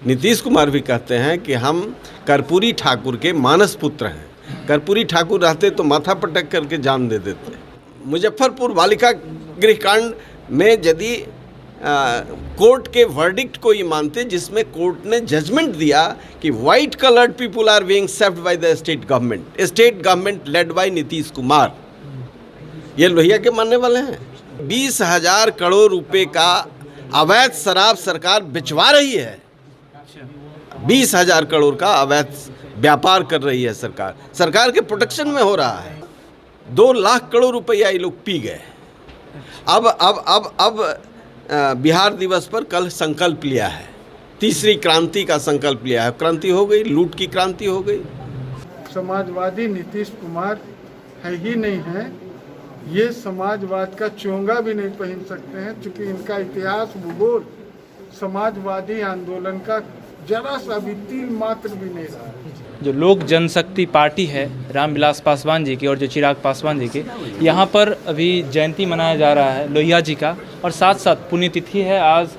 नीतीश कुमार भी कहते हैं कि हम कर्पूरी ठाकुर के मानस पुत्र हैं। कर्पूरी ठाकुर रहते तो माथा पटक करके जान दे देते। मुजफ्फरपुर बालिका गृह कांड में यदि कोर्ट के वर्डिक्ट को ये मानते जिसमें कोर्ट ने जजमेंट दिया कि white coloured people are being served by the state government led by Nitish Kumar, ये लोहिया के मानने वाले हैं। 20,000 करोड़ रुपए का अवैध शराब सरकार बिचवा रही है। 20,000 करोड़ का अवैध व्यापार कर रही है सरकार के प्रोटेक्शन में हो रहा है। 2 लाख करोड़ रुपया ये लोग पी गए। अब बिहार दिवस पर कल संकल्प लिया है, तीसरी क्रांति का संकल्प लिया है। क्रांति हो गई, लूट की क्रांति हो गई। समाजवादी नीतीश कुमार है ही नहीं है, ये समाजवाद का चोंगा भी नहीं पहन सकते हैं, क्योंकि इनका इतिहास भूगोल समाजवादी आंदोलन का जरा सा भी तिल मात्र भी नहीं रहा। जो लोक जनशक्ति पार्टी है रामविलास पासवान जी की और जो चिराग पासवान जी की, यहाँ पर अभी जयंती मनाया जा रहा है लोहिया जी का, और साथ साथ पुण्यतिथि है आज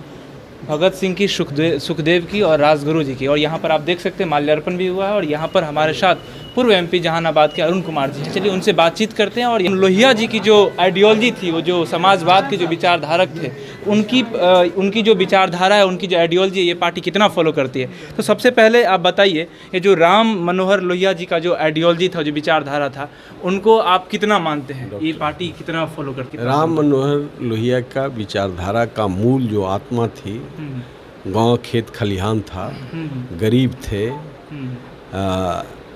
भगत सिंह की, सुखदेव की और राजगुरु जी की। और यहाँ पर आप देख सकते हैं माल्यार्पण भी हुआ है। और यहाँ पर हमारे साथ पूर्व एमपी जहानाबाद के अरुण कुमार जी हैं। चलिए उनसे बातचीत करते हैं। और लोहिया जी की जो आइडियोलॉजी थी, वो जो समाजवाद के जो विचारधारक थे, उनकी जो विचारधारा है, उनकी जो आइडियोलॉजी है, ये पार्टी कितना फॉलो करती है। तो सबसे पहले आप बताइए, ये जो राम मनोहर लोहिया जी का जो आइडियोलॉजी था, जो विचारधारा था, उनको आप कितना मानते हैं, ये पार्टी कितना फॉलो करती है? राम मनोहर लोहिया का विचारधारा का मूल जो आत्मा थी, गांव खेत खलिहान था, गरीब थे,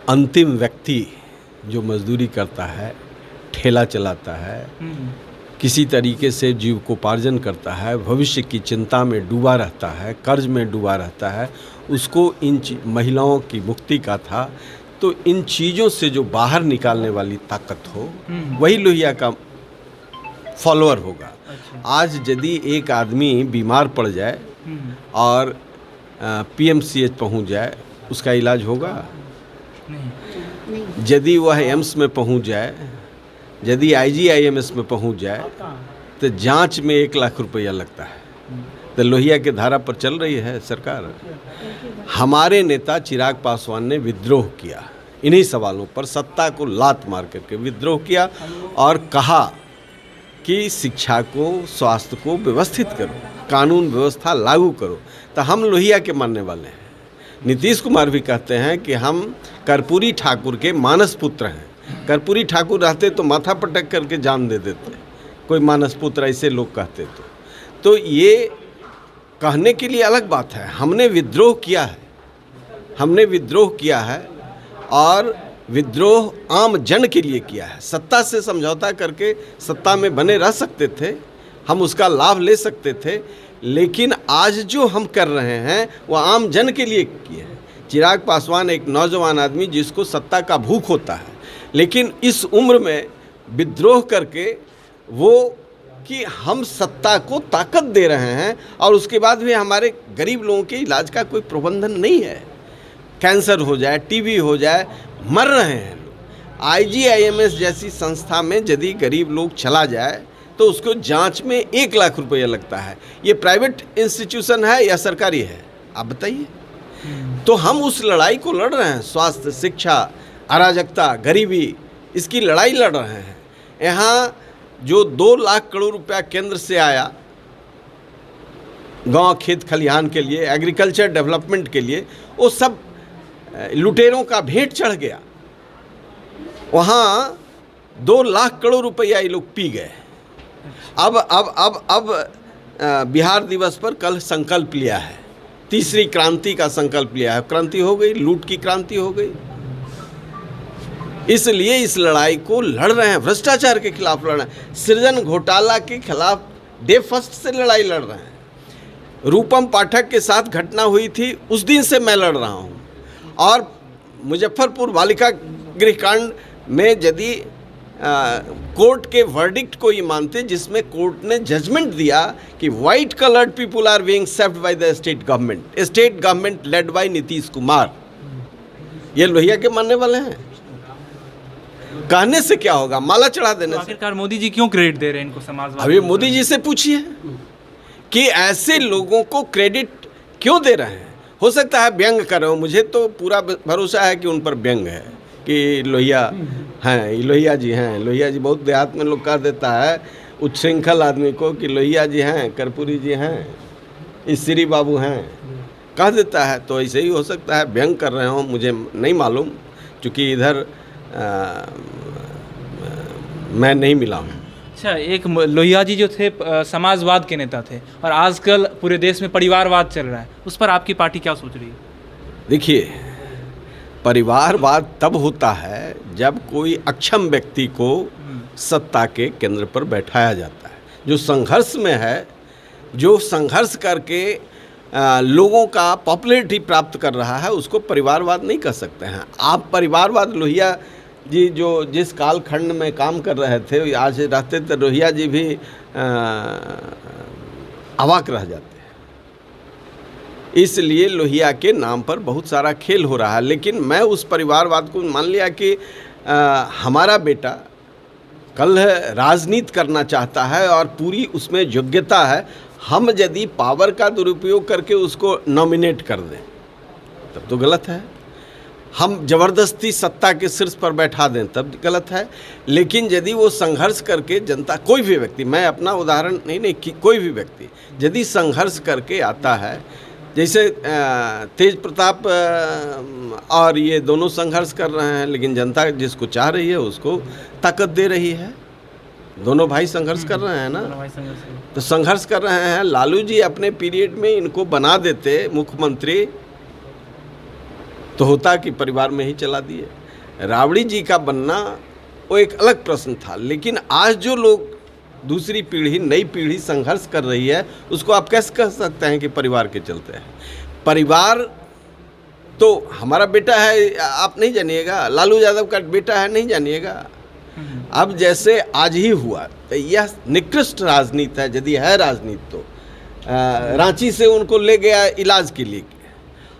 अंतिम व्यक्ति जो मजदूरी करता है, ठेला चलाता है, किसी तरीके से जीविकोपार्जन करता है, भविष्य की चिंता में डूबा रहता है, कर्ज में डूबा रहता है, उसको इन महिलाओं की मुक्ति का था। तो इन चीज़ों से जो बाहर निकालने वाली ताकत हो, वही लोहिया का फॉलोअर होगा। आज यदि एक आदमी बीमार पड़ जाए और PMCH पहुंच जाए, उसका इलाज होगा? यदि वह एम्स में पहुंच जाए, यदि IGIMS में पहुंच जाए, तो जांच में 1 लाख रुपया लगता है। तो लोहिया के धारा पर चल रही है सरकार। हमारे नेता चिराग पासवान ने विद्रोह किया, इन्हीं सवालों पर सत्ता को लात मार करके विद्रोह किया और कहा कि शिक्षा को, स्वास्थ्य को व्यवस्थित करो, कानून व्यवस्था लागू करो। तो हम लोहिया के मानने वाले हैं। नीतीश कुमार भी कहते हैं कि हम कर्पूरी ठाकुर के मानस पुत्र हैं। कर्पूरी ठाकुर रहते तो माथा पटक करके जान दे देते, कोई मानस पुत्र ऐसे लोग कहते तो ये कहने के लिए अलग बात है। हमने विद्रोह किया है, और विद्रोह आम जन के लिए किया है। सत्ता से समझौता करके सत्ता में बने रह सकते थे, हम उसका लाभ ले सकते थे, लेकिन आज जो हम कर रहे हैं वह आम जन के लिए किए हैं। चिराग पासवान एक नौजवान आदमी जिसको सत्ता का भूख होता है, लेकिन इस उम्र में विद्रोह करके वो कि हम सत्ता को ताकत दे रहे हैं, और उसके बाद भी हमारे गरीब लोगों के इलाज का कोई प्रबंधन नहीं है। कैंसर हो जाए, TB हो जाए, मर रहे हैं लोग। IGIMS जैसी संस्था में यदि गरीब लोग चला जाए तो उसको जांच में 1 लाख रुपया लगता है। ये प्राइवेट इंस्टीट्यूशन है या सरकारी है, आप बताइए। तो हम उस लड़ाई को लड़ रहे हैं। स्वास्थ्य, शिक्षा, अराजकता, गरीबी, इसकी लड़ाई लड़ रहे हैं। यहाँ जो 2 लाख करोड़ रुपया केंद्र से आया गांव खेत खलिहान के लिए, एग्रीकल्चर डेवलपमेंट के लिए, वो सब लुटेरों का भेंट चढ़ गया। वहाँ 2 लाख करोड़ रुपया ये लोग पी गए। अब बिहार दिवस पर कल संकल्प लिया है, तीसरी क्रांति का संकल्प लिया है। क्रांति हो गई, लूट की क्रांति हो गई। इसलिए इस लड़ाई को लड़ रहे हैं, भ्रष्टाचार के खिलाफ लड़ रहे हैं, सृजन घोटाला के खिलाफ डे फर्स्ट से लड़ाई लड़ रहे हैं। रूपम पाठक के साथ घटना हुई थी, उस दिन से मैं लड़ रहा हूँ। और मुजफ्फरपुर बालिका गृह कांड में यदि कोर्ट के वर्डिक्ट को ये मानते जिसमें कोर्ट ने जजमेंट दिया कि white coloured people are being served by the state government led by Nitish Kumar, ये लोहिया के मानने वाले हैं। कहने से क्या होगा, माला चढ़ा देने से। आखिरकार मोदी जी क्यों क्रेडिट दे रहे हैं इनको समाजवाद? अभी मोदी जी से पूछिए कि ऐसे लोगों को क्रेडिट क्यों दे रहे हैं। हो सकता है व्यंग कर रहे हो, मुझे तो पूरा भरोसा है कि उन पर व्यंग है कि लोहिया हैं, लोहिया जी हैं। लोहिया जी बहुत देहात में लोग कह देता है उच्छृंखल आदमी को कि लोहिया जी हैं, कर्पूरी जी हैं, ईश्वरी बाबू हैं, कह देता है। तो ऐसे ही हो सकता है व्यंग कर रहे हो, मुझे नहीं मालूम, क्योंकि इधर मैं नहीं मिला हूँ। अच्छा, एक लोहिया जी जो थे समाजवाद के नेता थे और आजकल पूरे देश में परिवारवाद चल रहा है, उस पर आपकी पार्टी क्या सोच रही है? देखिए, परिवारवाद तब होता है जब कोई अक्षम व्यक्ति को सत्ता के केंद्र पर बैठाया जाता है। जो संघर्ष में है, जो संघर्ष करके लोगों का पॉपुलैरिटी प्राप्त कर रहा है, उसको परिवारवाद नहीं कह सकते हैं आप। परिवारवाद, लोहिया जी जो जिस कालखंड में काम कर रहे थे, आज रहते तो लोहिया जी भी अवाक रह जाते हैं। इसलिए लोहिया के नाम पर बहुत सारा खेल हो रहा है। लेकिन मैं उस परिवारवाद को मान लिया कि हमारा बेटा कल राजनीति करना चाहता है और पूरी उसमें योग्यता है। हम यदि पावर का दुरुपयोग करके उसको नॉमिनेट कर दें तब तो गलत है। हम जबरदस्ती सत्ता के शीर्ष पर बैठा दें तब गलत है। लेकिन यदि वो संघर्ष करके जनता, कोई भी व्यक्ति, मैं अपना उदाहरण नहीं कि कोई भी व्यक्ति यदि संघर्ष करके आता है, जैसे तेज प्रताप और ये दोनों संघर्ष कर रहे हैं, लेकिन जनता जिसको चाह रही है उसको ताकत दे रही है। दोनों भाई संघर्ष कर रहे हैं ना, तो संघर्ष कर रहे हैं। लालू जी अपने पीरियड में इनको बना देते मुख्यमंत्री तो होता कि परिवार में ही चला दिए। राबड़ी जी का बनना वो एक अलग प्रश्न था। लेकिन आज जो लोग, दूसरी पीढ़ी, नई पीढ़ी संघर्ष कर रही है, उसको आप कैसे कह सकते हैं कि परिवार के चलते हैं? परिवार तो हमारा बेटा है, आप नहीं जानिएगा, लालू यादव का बेटा है, नहीं जानिएगा। अब जैसे आज ही हुआ, तो यह निकृष्ट राजनीति है। यदि है राजनीति तो रांची से उनको ले गया इलाज के लिए।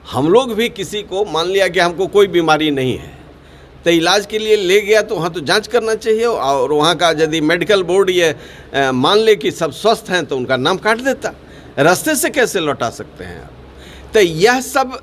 हम लोग भी किसी को मान लिया कि हमको कोई बीमारी नहीं है, तो इलाज के लिए ले गया, तो वहाँ तो जांच करना चाहिए। और वहाँ का यदि मेडिकल बोर्ड ये मान ले कि सब स्वस्थ हैं तो उनका नाम काट देता। रास्ते से कैसे लौटा सकते हैं आप? तो यह सब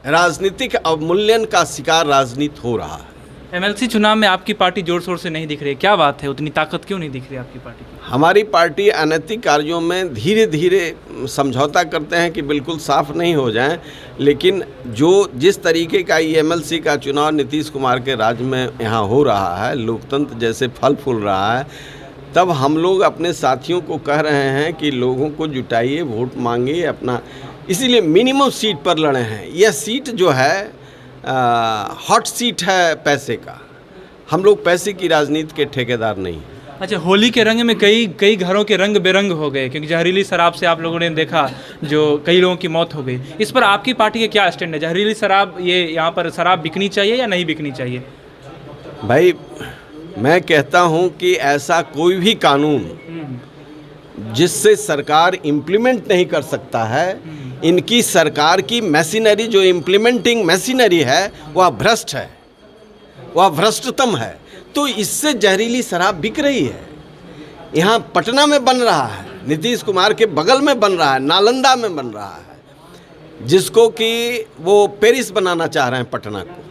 राजनीतिक अवमूल्यन का शिकार राजनीति हो रहा है। एमएलसी चुनाव में आपकी पार्टी जोर शोर से नहीं दिख रही है, क्या बात है? उतनी ताकत क्यों नहीं दिख रही आपकी पार्टी की? हमारी पार्टी अनैतिक कार्यों में धीरे धीरे समझौता करते हैं कि बिल्कुल साफ नहीं हो जाएं। लेकिन जो जिस तरीके का एमएलसी का चुनाव नीतीश कुमार के राज में यहाँ हो रहा है, लोकतंत्र जैसे फल फूल रहा है, तब हम लोग अपने साथियों को कह रहे हैं कि लोगों को जुटाइए, वोट मांगिए अपना। इसीलिए मिनिमम सीट पर लड़े हैं। यह सीट जो है हॉट सीट है पैसे का। हम लोग पैसे की राजनीति के ठेकेदार नहीं हैं। अच्छा, होली के रंग में कई घरों के रंग बेरंग हो गए, क्योंकि जहरीली शराब से आप लोगों ने देखा जो कई लोगों की मौत हो गई। इस पर आपकी पार्टी का क्या स्टैंड है? जहरीली शराब, ये यहाँ पर शराब बिकनी चाहिए या नहीं बिकनी चाहिए? भाई, मैं कहता हूँ कि ऐसा कोई भी कानून जिससे सरकार इम्प्लीमेंट नहीं कर सकता है, इनकी सरकार की मशीनरी, जो इम्प्लीमेंटिंग मशीनरी है, वह भ्रष्ट है, वह भ्रष्टतम है। तो इससे जहरीली शराब बिक रही है। यहाँ पटना में बन रहा है, नीतीश कुमार के बगल में बन रहा है, नालंदा में बन रहा है, जिसको कि वो पेरिस बनाना चाह रहे हैं पटना को।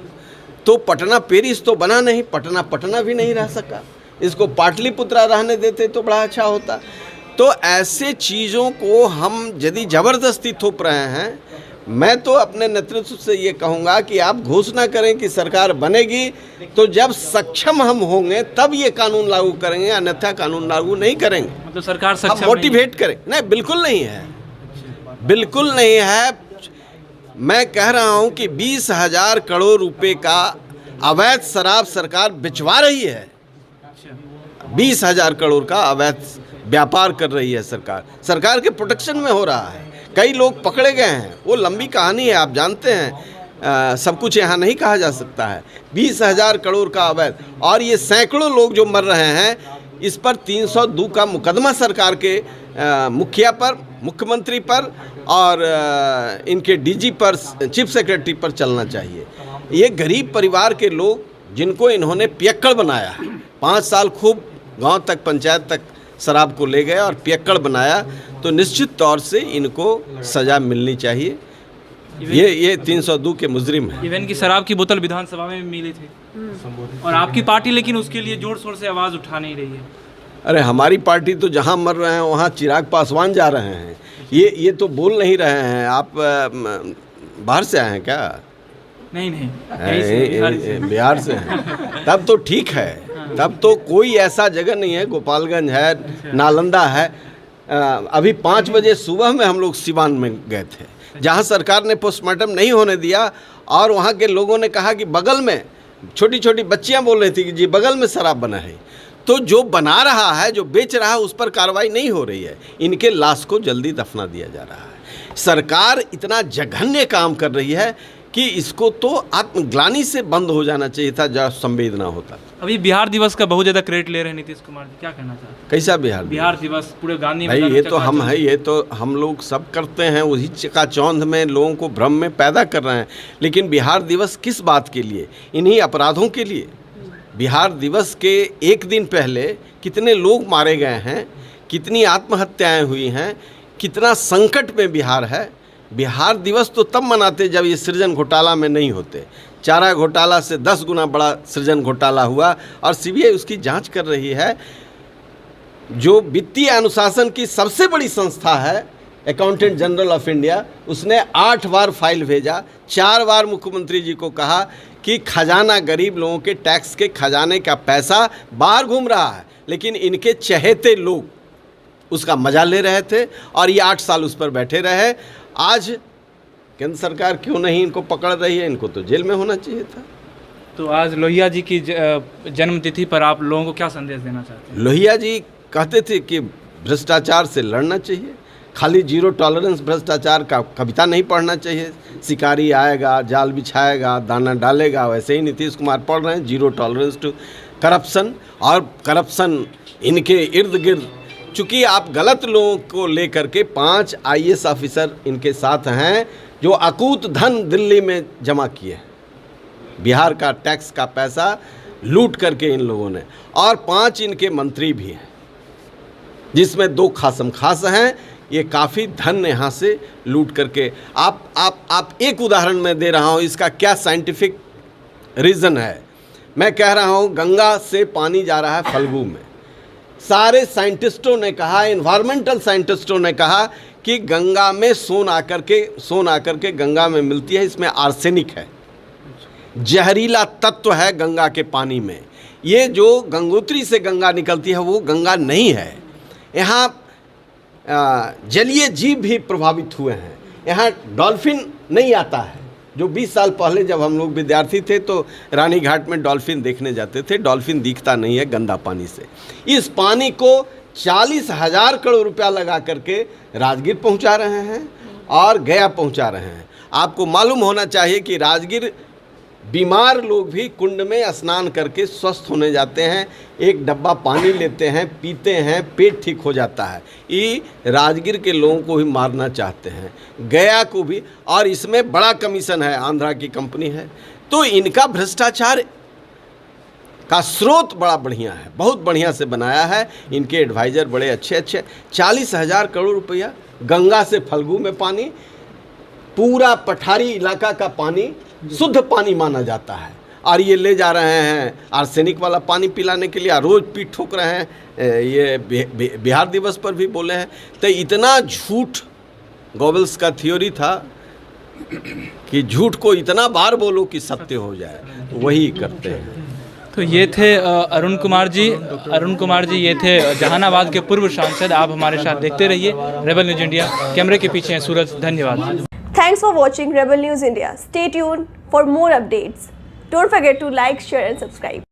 तो पटना पेरिस तो बना नहीं, पटना पटना भी नहीं रह सका। इसको पाटलिपुत्रा रहने देते तो बड़ा अच्छा होता। तो ऐसे चीज़ों को हम यदि ज़बरदस्ती थोप रहे हैं, मैं तो अपने नेतृत्व से ये कहूँगा कि आप घोषणा करें कि सरकार बनेगी, तो जब सक्षम हम होंगे तब ये कानून लागू करेंगे, अन्यथा कानून लागू नहीं करेंगे। मतलब सरकार सक्षम मोटिवेट करें? नहीं, बिल्कुल नहीं है, बिल्कुल नहीं है। मैं कह रहा हूँ कि 20,000 करोड़ रुपए का अवैध शराब सरकार बिचवा रही है। 20,000 करोड़ का अवैध व्यापार कर रही है सरकार। सरकार के प्रोटेक्शन में हो रहा है। कई लोग पकड़े गए हैं, वो लंबी कहानी है, आप जानते हैं। सब कुछ यहाँ नहीं कहा जा सकता है। 20,000 करोड़ का अवैध, और ये सैकड़ों लोग जो मर रहे हैं, इस पर 302 का मुकदमा सरकार के मुखिया पर, मुख्यमंत्री पर और इनके डीजी पर, चीफ सेक्रेटरी पर चलना चाहिए। ये गरीब परिवार के लोग जिनको इन्होंने पियक्कड़ बनाया, 5 साल खूब गांव तक, पंचायत तक शराब को ले गए और पियक्कड़ बनाया, तो निश्चित तौर से इनको सज़ा मिलनी चाहिए। ये 302 के मुजरिम हैं। इवन की शराब की बोतल विधानसभा में मिली थी और आपकी पार्टी लेकिन उसके लिए जोर शोर से आवाज़ उठा नहीं रही है। अरे हमारी पार्टी तो जहाँ मर रहे हैं वहाँ चिराग पासवान जा रहे हैं। ये तो बोल नहीं रहे हैं। आप बाहर से आए हैं क्या? नहीं बिहार से हैं। तब तो ठीक है, तब तो कोई ऐसा जगह नहीं है। गोपालगंज है, नालंदा है। अभी 5 बजे सुबह में हम लोग सिवान में गए थे, जहाँ सरकार ने पोस्टमार्टम नहीं होने दिया और वहाँ के लोगों ने कहा कि बगल में छोटी छोटी बच्चियाँ बोल रही थी कि जी बगल में शराब बना है। तो जो बना रहा है, जो बेच रहा है, उस पर कार्रवाई नहीं हो रही है। इनके लाश को जल्दी दफना दिया जा रहा है। सरकार इतना जघन्य काम कर रही है कि इसको तो आत्मग्लानि से बंद हो जाना चाहिए था, जब संवेदना होता। अभी बिहार दिवस का बहुत ज़्यादा क्रेडिट ले रहे हैं नीतीश कुमार जी, क्या कहना चाहते हैं? कैसा बिहार दिवस पूरे गांधी भाई, मैदान ये में तो हम है, ये तो हम लोग सब करते हैं। उसी चकाचौंध में लोगों को भ्रम में पैदा कर रहे हैं। लेकिन बिहार दिवस किस बात के लिए? इन्हीं अपराधों के लिए। बिहार दिवस के एक दिन पहले कितने लोग मारे गए हैं, कितनी आत्महत्याएं हुई हैं, कितना संकट में बिहार है। बिहार दिवस तो तब मनाते जब ये सृजन घोटाला में नहीं होते। चारा घोटाला से 10 गुना बड़ा सृजन घोटाला हुआ और सीबीआई उसकी जांच कर रही है। जो वित्तीय अनुशासन की सबसे बड़ी संस्था है, अकाउंटेंट जनरल ऑफ इंडिया, उसने 8 बार फाइल भेजा, 4 बार मुख्यमंत्री जी को कहा कि खजाना, गरीब लोगों के टैक्स के खजाने का पैसा बाहर घूम रहा है। लेकिन इनके चहेते लोग उसका मजा ले रहे थे और ये 8 साल उस पर बैठे रहे। आज केंद्र सरकार क्यों नहीं इनको पकड़ रही है? इनको तो जेल में होना चाहिए था। तो आज लोहिया जी की जन्मतिथि पर आप लोगों को क्या संदेश देना चाहते हैं? लोहिया जी कहते थे कि भ्रष्टाचार से लड़ना चाहिए, खाली 0 टॉलरेंस भ्रष्टाचार का कविता नहीं पढ़ना चाहिए। शिकारी आएगा, जाल बिछाएगा, दाना डालेगा, वैसे ही नीतीश कुमार पढ़ रहे हैं 0 टॉलरेंस टू करप्शन। और करप्शन इनके इर्द गिर्द, चूँकि आप गलत लोगों को लेकर के 5 IAS ऑफिसर इनके साथ हैं जो अकूत धन दिल्ली में जमा किए हैं। बिहार का टैक्स का पैसा लूट करके इन लोगों ने, और 5 इनके मंत्री भी हैं, जिसमें 2 खासम खास हैं। ये काफ़ी धन यहाँ से लूट करके आप एक उदाहरण मैं दे रहा हूँ, इसका क्या साइंटिफिक रीज़न है। मैं कह रहा हूँ गंगा से पानी जा रहा है फल्गु में। सारे साइंटिस्टों ने कहा, एनवायरमेंटल साइंटिस्टों ने कहा कि गंगा में सोन आकर के गंगा में मिलती है, इसमें आर्सेनिक है, जहरीला तत्व है गंगा के पानी में। ये जो गंगोत्री से गंगा निकलती है वो गंगा नहीं है। यहाँ जलीय जीव भी प्रभावित हुए हैं। यहाँ डॉल्फिन नहीं आता है। जो 20 साल पहले जब हम लोग विद्यार्थी थे तो रानी घाट में डॉल्फिन देखने जाते थे। डॉल्फिन दिखता नहीं है गंदा पानी से। इस पानी को 40,000 करोड़ रुपया लगा करके राजगीर पहुंचा रहे हैं और गया पहुंचा रहे हैं। आपको मालूम होना चाहिए कि राजगीर बीमार लोग भी कुंड में स्नान करके स्वस्थ होने जाते हैं। एक डब्बा पानी लेते हैं, पीते हैं, पेट ठीक हो जाता है। ये राजगीर के लोगों को भी मारना चाहते हैं, गया को भी। और इसमें बड़ा कमीशन है, आंध्रा की कंपनी है। तो इनका भ्रष्टाचार का स्रोत बड़ा बढ़िया है, बहुत बढ़िया से बनाया है। इनके एडवाइज़र बड़े अच्छे। 40,000 करोड़ रुपया गंगा से फल्गु में पानी, पूरा पठारी इलाका का पानी शुद्ध पानी माना जाता है, और ये ले जा रहे हैं आर्सेनिक वाला पानी पिलाने के लिए। रोज़ पीठ ठोक रहे हैं। ये बिहार दिवस पर भी बोले हैं। तो इतना झूठ, गोबल्स का थ्योरी था कि झूठ को इतना बार बोलो कि सत्य हो जाए, तो वही करते हैं। तो ये थे अरुण कुमार जी ये थे जहानाबाद के पूर्व सांसद। आप हमारे साथ देखते रहिए रेबल न्यूज़ इंडिया। कैमरे के पीछे हैं सूरज। धन्यवाद। Thanks for watching Rebel News India. Stay tuned for more updates. Don't forget to like, share and subscribe.